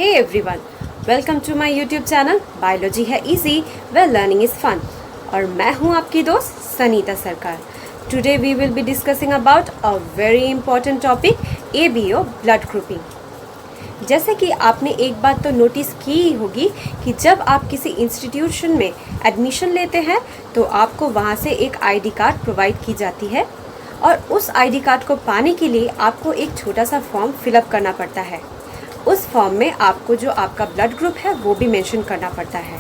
Hey everyone, welcome to my YouTube channel biology है easy where learning is fun और मैं हूं आपकी दोस्त Sanita Sarkar. Today we will be discussing about a very important topic ABO blood grouping. जैसे कि आपने एक बात तो नोटिस की ही होगी कि जब आप किसी इंस्टीट्यूशन में एडमिशन लेते हैं तो आपको वहां से एक ID कार्ड प्रोवाइड की जाती है और उस ID कार्ड को पाने के लिए आपको एक छोटा सा फॉर्म फिलअप करना पड़ता है। उस फॉर्म में आपको जो आपका ब्लड ग्रुप है वो भी मेंशन करना पड़ता है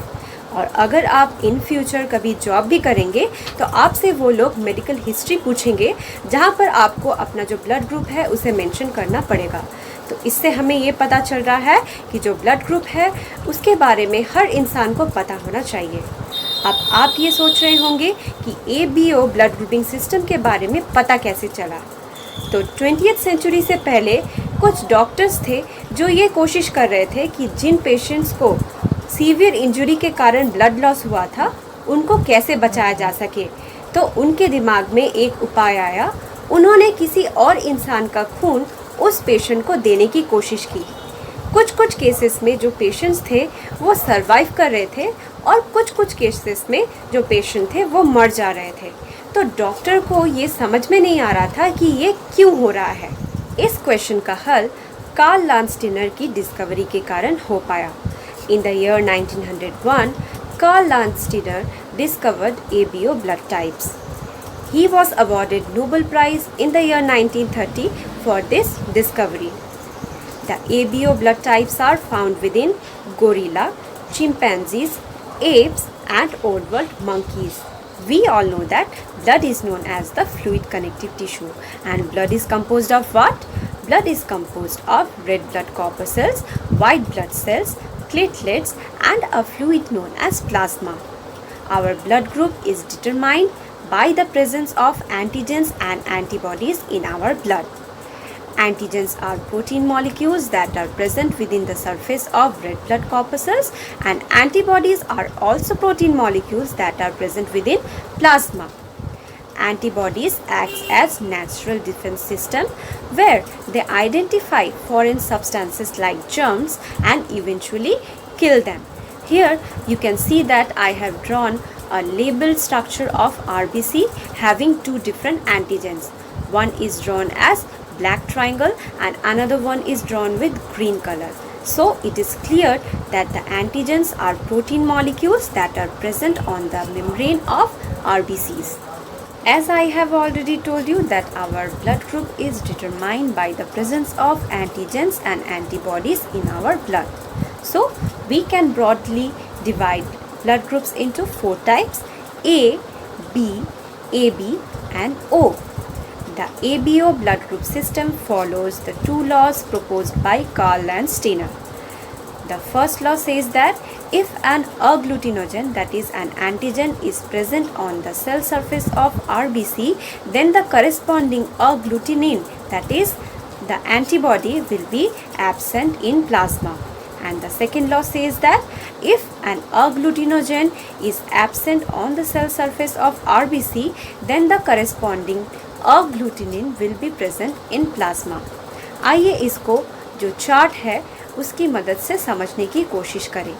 और अगर आप इन फ्यूचर कभी जॉब भी करेंगे तो आपसे वो लोग मेडिकल हिस्ट्री पूछेंगे जहाँ पर आपको अपना जो ब्लड ग्रुप है उसे मेंशन करना पड़ेगा। तो इससे हमें ये पता चल रहा है कि जो ब्लड ग्रुप है उसके बारे में हर इंसान को पता होना चाहिए। अब आप ये सोच रहे होंगे कि ABO ब्लड ग्रुपिंग सिस्टम के बारे में पता कैसे चला। तो 20th सेंचुरी से पहले कुछ डॉक्टर्स थे जो ये कोशिश कर रहे थे कि जिन पेशेंट्स को सीवियर इंजरी के कारण ब्लड लॉस हुआ था उनको कैसे बचाया जा सके। तो उनके दिमाग में एक उपाय आया, उन्होंने किसी और इंसान का खून उस पेशेंट को देने की कोशिश की। कुछ केसेस में जो पेशेंट्स थे वो सरवाइव कर रहे थे और कुछ केसेस में जो पेशेंट थे वो मर जा रहे थे। तो डॉक्टर को ये समझ में नहीं आ रहा था कि ये क्यों हो रहा है। इस क्वेश्चन का हल कार्ल लांस्टीनर की डिस्कवरी के कारण हो पाया। In the year 1901, Karl Landsteiner discovered ABO blood types. He was awarded Nobel Prize in the year 1930 for this discovery. The ABO blood types are found within gorilla, chimpanzees, apes and old world monkeys. We all know that blood is known as the fluid connective tissue, and blood is composed of what? Blood is composed of red blood corpuscles, white blood cells, platelets and a fluid known as plasma. Our blood group is determined by the presence of antigens and antibodies in our blood. Antigens are protein molecules that are present within the surface of red blood corpuscles, and antibodies are also protein molecules that are present within plasma. Antibodies act as natural defense system where they identify foreign substances like germs and eventually kill them. Here you can see that I have drawn a labeled structure of RBC having two different antigens. One is drawn as black triangle and another one is drawn with green color. So it is clear that the antigens are protein molecules that are present on the membrane of RBCs. As I have already told you that our blood group is determined by the presence of antigens and antibodies in our blood. So we can broadly divide blood groups into four types: A, B, AB and O. The ABO blood group system follows the two laws proposed by Karl Landsteiner. The first law says that if an agglutinogen, that is an antigen, is present on the cell surface of RBC, then the corresponding agglutinin, that is the antibody, will be absent in plasma. And the second law says that if an agglutinogen is absent on the cell surface of RBC, then the corresponding agglutinin will be present in plasma. आइए इसको जो chart है उसकी मदद से समझने की कोशिश करें।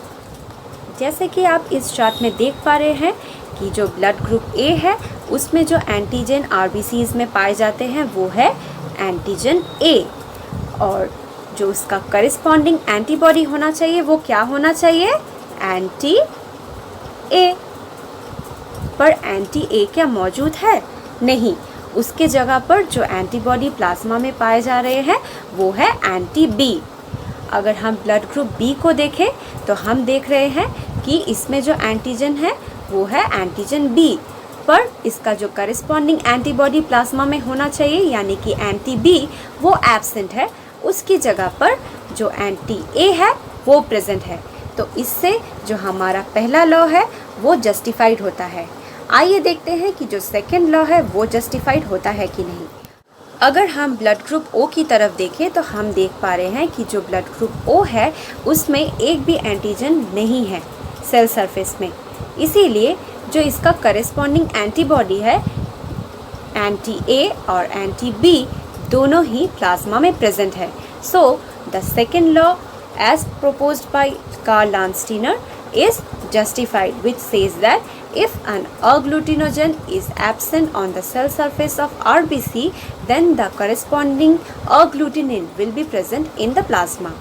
जैसे कि आप इस चार्ट में देख पा रहे हैं कि जो ब्लड ग्रुप A है उसमें जो एंटीजन RBCs में पाए जाते हैं वो है एंटीजन A, और जो उसका करिस्पॉन्डिंग एंटीबॉडी होना चाहिए वो क्या होना चाहिए? Anti A। पर एंटी A क्या मौजूद है? नहीं, उसके जगह पर जो एंटीबॉडी प्लाज्मा में पाए जा रहे हैं वो है एंटी B। अगर हम ब्लड ग्रुप B को देखें तो हम देख रहे हैं कि इसमें जो एंटीजन है वो है एंटीजन B, पर इसका जो करिस्पॉन्डिंग एंटीबॉडी प्लाज्मा में होना चाहिए यानी कि एंटी B वो एब्सेंट है, उसकी जगह पर जो एंटी A है वो प्रेजेंट है। तो इससे जो हमारा पहला लॉ है वो जस्टिफाइड होता है। आइए देखते हैं कि जो सेकंड लॉ है वो जस्टिफाइड होता है कि नहीं। अगर हम ब्लड ग्रुप O की तरफ देखें तो हम देख पा रहे हैं कि जो ब्लड ग्रुप O है उसमें एक भी एंटीजन नहीं है सेल सरफेस में, इसीलिए जो इसका करेस्पॉन्डिंग एंटीबॉडी है एंटी A और एंटी B दोनों ही प्लाज्मा में प्रेजेंट है। So the second law as proposed by Karl Landsteiner is justified, which says that if an agglutinogen is absent on the cell surface of RBC, then the corresponding agglutinin will be present in the plasma.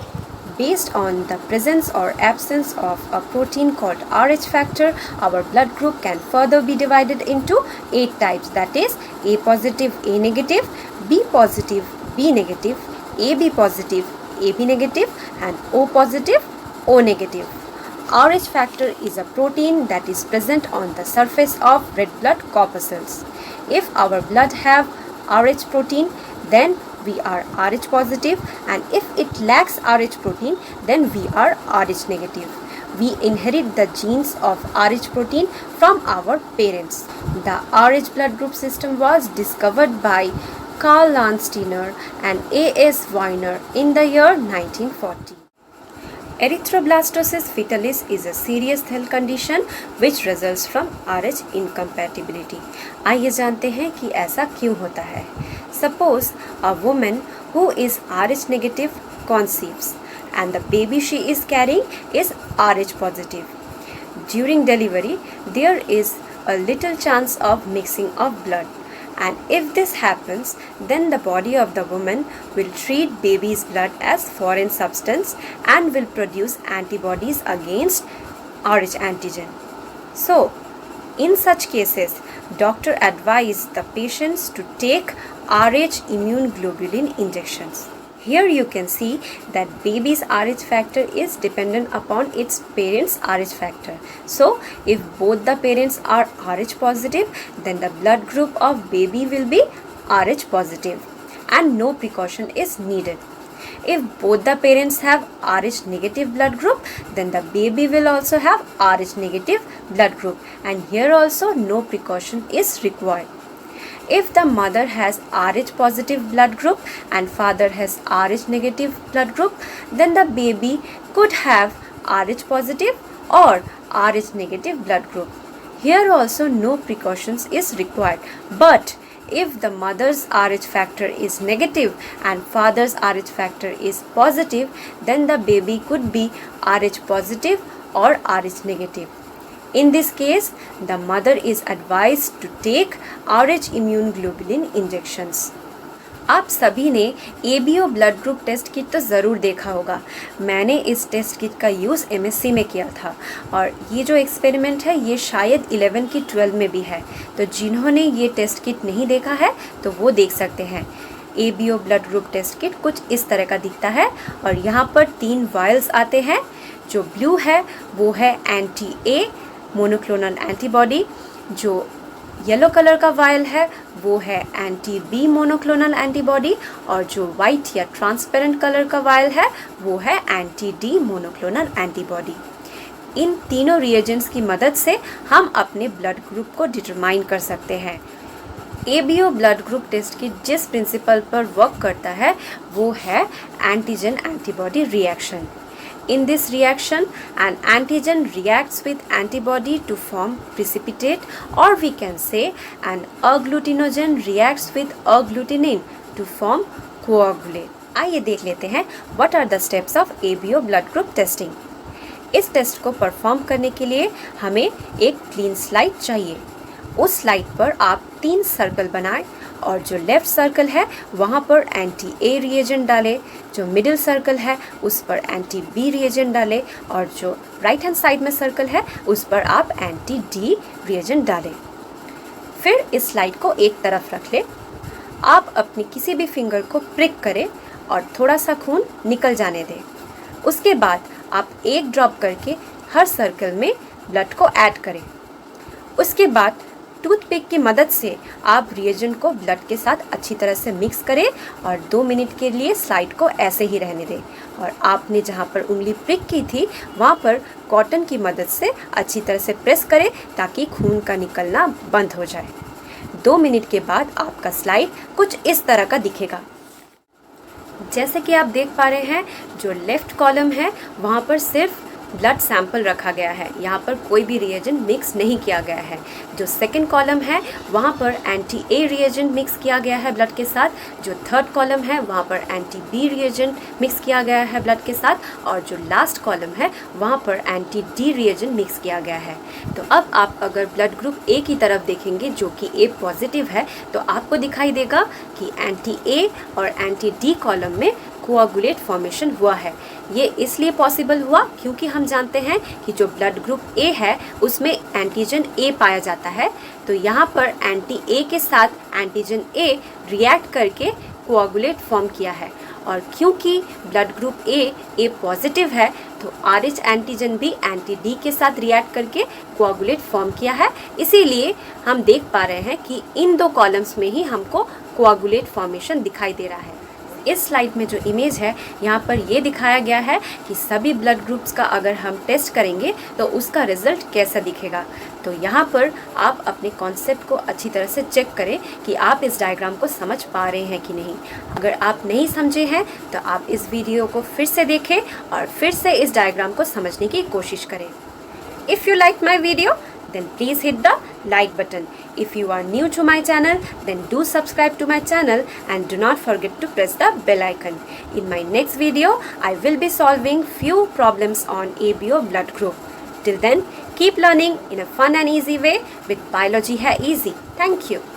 Based on the presence or absence of a protein called Rh factor, our blood group can further be divided into 8 types, that is A positive, A negative, B positive, B negative, AB positive, AB negative, and O positive, O negative. Rh factor is a protein that is present on the surface of red blood corpuscles. If our blood have Rh protein, then we are Rh positive, and if it lacks Rh protein, then we are Rh negative. We inherit the genes of Rh protein from our parents. The Rh blood group system was discovered by Karl Landsteiner and A.S. Weiner in the year 1940. Erythroblastosis fetalis is a serious health condition which results from Rh incompatibility. आइए जानते हैं कि ऐसा क्यों होता है. Suppose a woman who is Rh negative conceives and the baby she is carrying is Rh positive. During delivery, there is a little chance of mixing of blood. And if this happens, then the body of the woman will treat baby's blood as foreign substance and will produce antibodies against Rh antigen. So, in such cases, doctor advise the patients to take Rh immune globulin injections. Here you can see that baby's Rh factor is dependent upon its parents' Rh factor. So, if both the parents are Rh positive, then the blood group of baby will be Rh positive and no precaution is needed. If both the parents have Rh negative blood group, then the baby will also have Rh negative blood group, and here also no precaution is required. If the mother has Rh positive blood group and father has Rh negative blood group, then the baby could have Rh positive or Rh negative blood group. Here also no precautions is required. But if the mother's Rh factor is negative and father's Rh factor is positive, then the baby could be Rh positive or Rh negative. In this case, the mother is advised to take Rh immune globulin injections. आप सभी ने ABO blood group test kit तो ज़रूर देखा होगा. मैंने इस test kit का यूज़ MSc में किया था और ये जो एक्सपेरिमेंट है ये शायद 11 की 12 में भी है. तो जिन्होंने ये टेस्ट किट नहीं देखा है तो वो देख सकते हैं. ABO blood group test kit कुछ इस तरह का दिखता है और यहाँ पर 3 वायल्स आते हैं. जो ब्लू है वो है एंटी A मोनोक्लोनल एंटीबॉडी, जो येलो कलर का वायल है वो है एंटी बी मोनोक्लोनल एंटीबॉडी और जो वाइट या ट्रांसपेरेंट कलर का वायल है वो है एंटी डी मोनोक्लोनल एंटीबॉडी. इन तीनों रिएजेंट्स की मदद से हम अपने ब्लड ग्रुप को डिटरमाइन कर सकते हैं. ABO ब्लड ग्रुप टेस्ट की जिस प्रिंसिपल पर वर्क करता है वो है antigen antibody reaction. In this reaction, an antigen reacts with antibody to form precipitate, or we can say an agglutinogen reacts with agglutinin to form coagulate. आइए देख लेते हैं what are the steps of ABO blood group testing. इस test को perform करने के लिए हमें एक क्लीन स्लाइड चाहिए. उस स्लाइड पर आप 3 सर्कल बनाएं और जो लेफ्ट सर्कल है वहाँ पर एंटी A रिएजेंट डालें, जो मिडिल सर्कल है उस पर एंटी B रिएजेंट डालें और जो राइट हैंड साइड में सर्कल है उस पर आप एंटी D रिएजेंट डालें. फिर इस स्लाइड को एक तरफ रख लें. आप अपनी किसी भी फिंगर को प्रिक करें और थोड़ा सा खून निकल जाने दें. उसके बाद आप एक ड्रॉप करके हर सर्कल में ब्लड को ऐड करें. उसके बाद टूथपिक की मदद से आप रिएजेंट को ब्लड के साथ अच्छी तरह से मिक्स करें और 2 मिनट के लिए स्लाइड को ऐसे ही रहने दें. और आपने जहाँ पर उंगली प्रिक की थी वहाँ पर कॉटन की मदद से अच्छी तरह से प्रेस करें ताकि खून का निकलना बंद हो जाए. 2 मिनट के बाद आपका स्लाइड कुछ इस तरह का दिखेगा. जैसे कि आप देख पा रहे हैं जो लेफ़्ट कॉलम है वहाँ पर सिर्फ ब्लड सैंपल रखा गया है, यहाँ पर कोई भी रिएजेंट मिक्स नहीं किया गया है। जो सेकंड कॉलम है वहाँ पर एंटी ए रिएजेंट मिक्स किया गया है ब्लड के साथ, जो थर्ड कॉलम है वहाँ पर एंटी बी रिएजेंट मिक्स किया गया है ब्लड के साथ, और जो लास्ट कॉलम है वहाँ पर एंटी डी रिएजेंट मिक्स किया गया है। तो अब आप अगर ब्लड ग्रुप ए की तरफ देखेंगे जो कि ए पॉजिटिव है, तो आपको दिखाई देगा कि एंटी ए और एंटी डी कॉलम में कोआगुलेट फॉर्मेशन हुआ है। ये इसलिए पॉसिबल हुआ क्योंकि हम जानते हैं कि जो ब्लड ग्रुप ए है उसमें एंटीजन ए पाया जाता है, तो यहाँ पर एंटी ए के साथ एंटीजन ए रिएक्ट करके कोआगुलेट फॉर्म किया है। और क्योंकि ब्लड ग्रुप ए पॉजिटिव है, तो RH एंटीजन भी एंटी डी के साथ रिएक्ट करके कोआगुलेट फॉर्म किया है। इसीलिए हम देख पा रहे हैं कि इन दो कॉलम्स में ही हमको कोआगुलेट फॉर्मेशन दिखाई दे रहा है। इस स्लाइड में जो इमेज है यहाँ पर ये दिखाया गया है कि सभी ब्लड ग्रुप्स का अगर हम टेस्ट करेंगे तो उसका रिजल्ट कैसा दिखेगा। तो यहाँ पर आप अपने कॉन्सेप्ट को अच्छी तरह से चेक करें कि आप इस डायग्राम को समझ पा रहे हैं कि नहीं। अगर आप नहीं समझे हैं तो आप इस वीडियो को फिर से देखें और फिर से इस डायग्राम को समझने की कोशिश करें। If you like my video, then please hit the like button. If you are new to my channel, then do subscribe to my channel and do not forget to press the bell icon. In my next video, I will be solving few problems on ABO blood group. Till then, keep learning in a fun and easy way with Biology Hai Easy. Thank you.